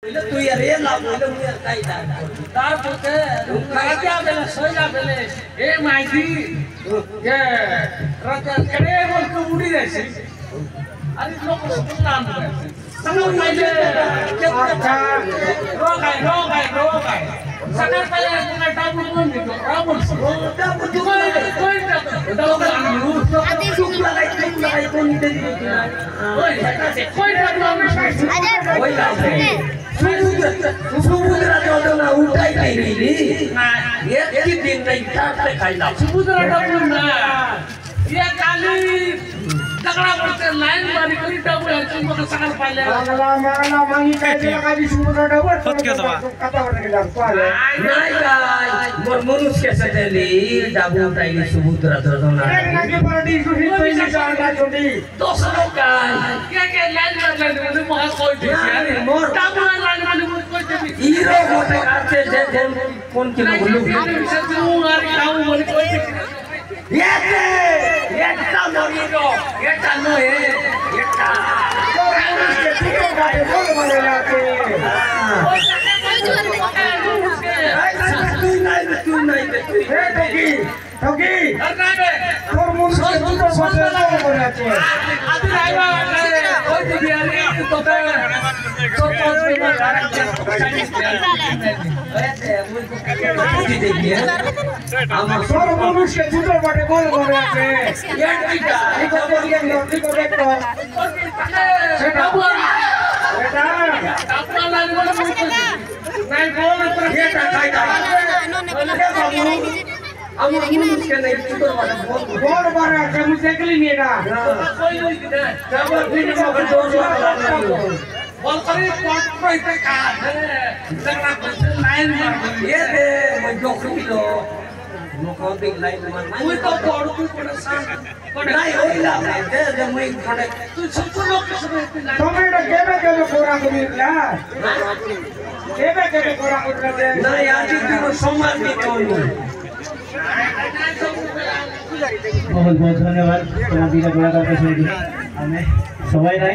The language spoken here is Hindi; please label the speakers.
Speaker 1: तू यार ये ना बोले मुझे काई तार पुके राजा बेले सोया बेले ए माइती ये राजा करे बोल के उड़ी जैसे अरे लोग सुन नाम संग पहले अच्छा रोगाई सकर पहले पुना टापू कौन दिखो रावण टापू तुम्हारे कोई टापू आदि सुन लगाई कौन दे दी कोई समुद्र जोड़ना उठाई नहीं ये दिन नहीं ठाकते खाइला समुद्र जोड़ना ये काली तगड़ा पड़ते लाइन मारी करी टापू है तुम को सकल पाले मांगला मांगी काली काली समुद्र जोड़ खुद के दवा कता होने के लाग पाले नहीं गाय मोर मनुष्य से चली टापू उठाई समुद्र जोड़ना के पार्टी सुनी तो इसे जाना छोटी दोस्तों का क्या लाइन मार ले मुझे कोई देखिए मोर टापू लाइन मार हीरो होते आते जे कौन की बोलूं ये ता मोरीरो ये ता नो है ये ता बोल मारे लाते तू नहीं ठगी और मुझे तो बदल बोल रहे थे आदि आइवा कोई दिया रे तो सर मनुष्य जुटो बाटे बोल रहे थे ये टीका इको बोलिए नोटी को देखो बेटा अपना लाइन बोल नहीं बोल ये खाई अब मुझे नहीं जुटो बाटे बोल बारे के मुझे कली नहीं ना कोई नहीं दे जब भी नहीं कर दो बोल करे पॉट पे इतने कार है जगह पर लाइन मार ये दे मैं जोखिम लो मुकोटिंग लाइन मार मैं तो पॉट पे परेशान नहीं होइला दे मैं खड़े तू सब लोग के सब टोमेटो केबे कोरा को मिलला केबे कोरा को दे नहीं आज की सोमवार भी कौन
Speaker 2: बहुत बहुत धन्यवाद तुम्हारा दिला बड़ा करके सुन हमें सबाई नहीं